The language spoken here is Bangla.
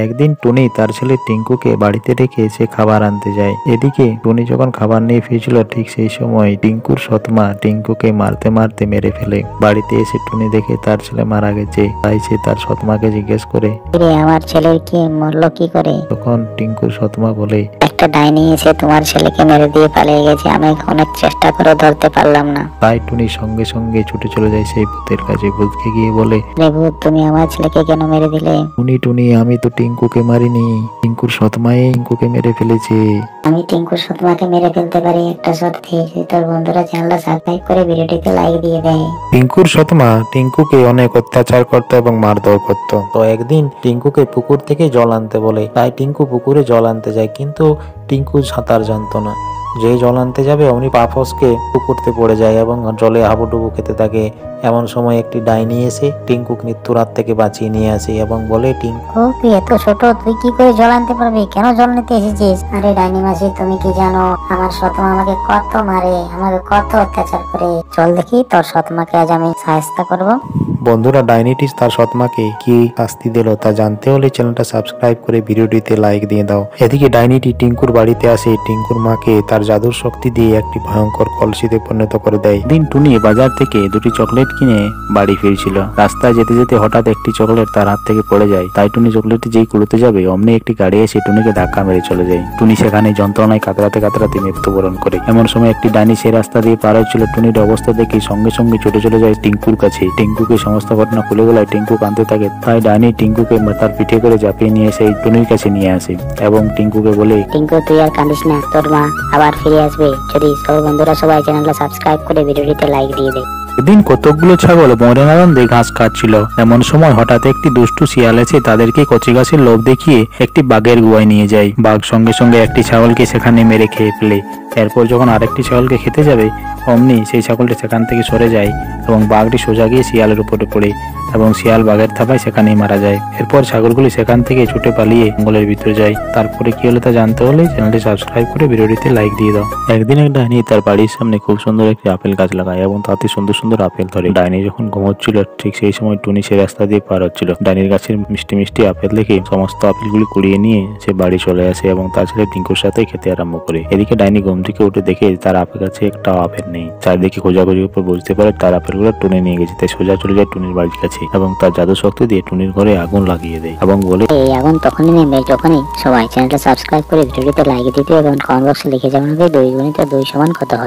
একদিন টুনি তার ছেলে টিঙ্কুকে বাড়িতে রেখে সে খাবার আনতে যায়। এদিকে টুনি যখন খাবার নিয়ে ফিরছিল ঠিক সেই সময় টিঙ্কুর সৎমা টিঙ্কুকে মারতে মারতে মেরে ফেলে। বাড়িতে এসে টুনি দেখে তার ছেলে মারা গেছে, তাই সে তার সৎমাকে জিজ্ঞেস করে, আমার ছেলের কি মরলো কি করে? তখন টিঙ্কুর সৎমা বলে, একটা ডাইনি এসে তোমার ছেলেকে মেরে দিয়ে পালিয়ে গেছে, আমি অনেক চেষ্টা করে ধরতে পারলাম না। তাই টুনি সঙ্গে সঙ্গে ছুটে চলে যায় সেই ভূতের কাছে। ভূতকে গিয়ে বলে, ভূত, তুমি আমার ছেলেকে কেন মেরে দিলে? টুনি আমি তো টিঙ্কুকে মারিনি, টিঙ্কুর সৎমাই টিঙ্কুকে মেরে ফেলেছে। আমি টিঙ্কুর সৎমাকে মেরে ফেলতে পারি একটা শর্তে, যদি তোর বন্ধুরা চ্যানেলটা সাবস্ক্রাইব করে ভিডিওটিতে লাইক দিয়ে দেয়। টিঙ্কুর সৎমা টিঙ্কুকে অনেক অত্যাচার করতো এবং মারধর করতো। তো একদিন টিঙ্কুকে পুকুর থেকে জল আনতে বলে, তাই টিঙ্কু পুকুরে জল আনতে যায়, কিন্তু টিঙ্কু সাঁতার জানতো না। যে জল আনতে যাবে অমনি পা ফসকে পুকুরতে পড়ে যায় এবং জলে হাবুডুবু খেতে থাকে। এমন সময় একটি ডাইনি এসে টিঙ্কুকে মৃত্যুর হাত থেকে বাঁচিয়ে নিয়ে আসে এবং বলে, টিঙ্কু তুই এত ছোট, তুই কি করে জল আনতে পারবি? কেন জল নিতে এসেছিস? আরে ডাইনি মাসি, তুমি কি জানো আমার সৎমা আমাকে কত মারে, আমাকে কত অত্যাচার করে। চল দেখি তোর সৎমাকে আজ আমি সাহায্য করব। বন্ধুরা, ডাইনিটি তার সৎমাকে কি শাস্তি দিল তা জানতে হলে চ্যানেলটা সাবস্ক্রাইব করে ভিডিওটিতে লাইক দিয়ে দাও। এদিকে ডাইনিটি টিঙ্কুর বাড়িতে আসে, টিঙ্কুর মাকে তার জাদুর শক্তি দিয়ে একটি ভয়ঙ্কর কলসিতে পরিণত করে দেয়। দিন টুনি বাজার থেকে দুটি চকলেট কিনে বাড়ি ফিরছিল। রাস্তায় যেতে যেতে হঠাৎ একটি চকলেট তার হাত থেকে পড়ে যায়। তাই টুনি চকলেটটি যেই কুড়োতে যাবে অমনি একটি গাড়ি এসে টুনিকে ধাক্কা মেরে চলে যায়। টুনি সেখানে যন্ত্রণায় কাতরাতে কাতরাতে মৃত্যুবরণ করে। এমন সময় একটি ডাইনি সেই রাস্তা দিয়ে পার হচ্ছিল। টুনির অবস্থা দেখে সঙ্গে সঙ্গে ছুটে চলে যায় টিঙ্কুর কাছে। টিঙ্কুকে সমস্ত ঘটনা খুলে বলায় টিঙ্কু কাঁদতে থাকে। তাই ডাইনি টিঙ্কুকে তার পিঠে করে চাপিয়ে নিয়ে এসে টুনির কাছে নিয়ে আসে এবং টিঙ্কুকে বলে, টিঙ্কু, তুই আর কাঁদিস না, তোর মা আবার ফিরে আসবে যদি সব বন্ধুরা সবাই চ্যানেলটা সাবস্ক্রাইব করে ভিডিওটিতে লাইক দিয়ে দেয়। এদিন কতকগুলো ছাগল বনের আনন্দে ঘাস খাচ্ছিল। এমন সময় হঠাৎ একটি দুষ্টু শিয়াল এসে তাদেরকে কচি ঘাসের লোভ দেখিয়ে একটি বাঘের গুহায় নিয়ে যায়। বাঘ সঙ্গে সঙ্গে একটি ছাগলকে সেখানে মেরে খেয়ে ফেলে। এরপর যখন আরেকটি ছাগলকে খেতে যাবে অমনি সেই ছাগলটি সেখান থেকে সরে যায় এবং বাঘটি সোজা গিয়ে শিয়ালের উপরে পড়ে এবং শিয়াল বাঘের থাবায় সেখানেই মারা যায়। এরপর ছাগলগুলি সেখান থেকে ছুটে পালিয়ে জঙ্গলের ভিতরে যায়। তারপরে কি হলো তা জানতে হলে চ্যানেলটি সাবস্ক্রাইব করে ভিডিওটিতে লাইক দিয়ে দাও। একদিন এক ডাইনি তার বাড়ির সামনে খুব সুন্দর একটি আপেল গাছ লাগায় এবং তাতে সুন্দর সুন্দর আপেল ধরে। ডাইনি যখন ঘুমোচ্ছিল ঠিক সেই সময় টুনি সে রাস্তা দিয়ে পার হচ্ছিল। ডাইনির গাছের মিষ্টি মিষ্টি আপেল দেখে সমস্ত আপেলগুলি কুড়িয়ে নিয়ে সে বাড়ি চলে আসে এবং তার ছেলে টিঙ্কুর সাথে খেতে আরম্ভ করে। এদিকে ডাইনি ঘুম থেকে উঠে দেখে তার আপেল গাছে একটা আপেল নেই। চারদিকে খোঁজাখুঁজির উপর বুঝতে পারে তার আপেলগুলো টুনি নিয়ে গেছে। তাই সোজা চলে যায় টুনির বাড়ির কাছে এবং তার জাদু শক্তি দিয়ে টুনির ঘরে আগুন লাগিয়ে দেয় এবং বলে, এই আগুন তখনই নেবে যখনই সবাই চ্যানেলটা সাবস্ক্রাইব করে ভিডিওটিতে লাইক দিতে এবং কমেন্ট বক্সে লিখে যাবেন 2 × 2 = কত হয়।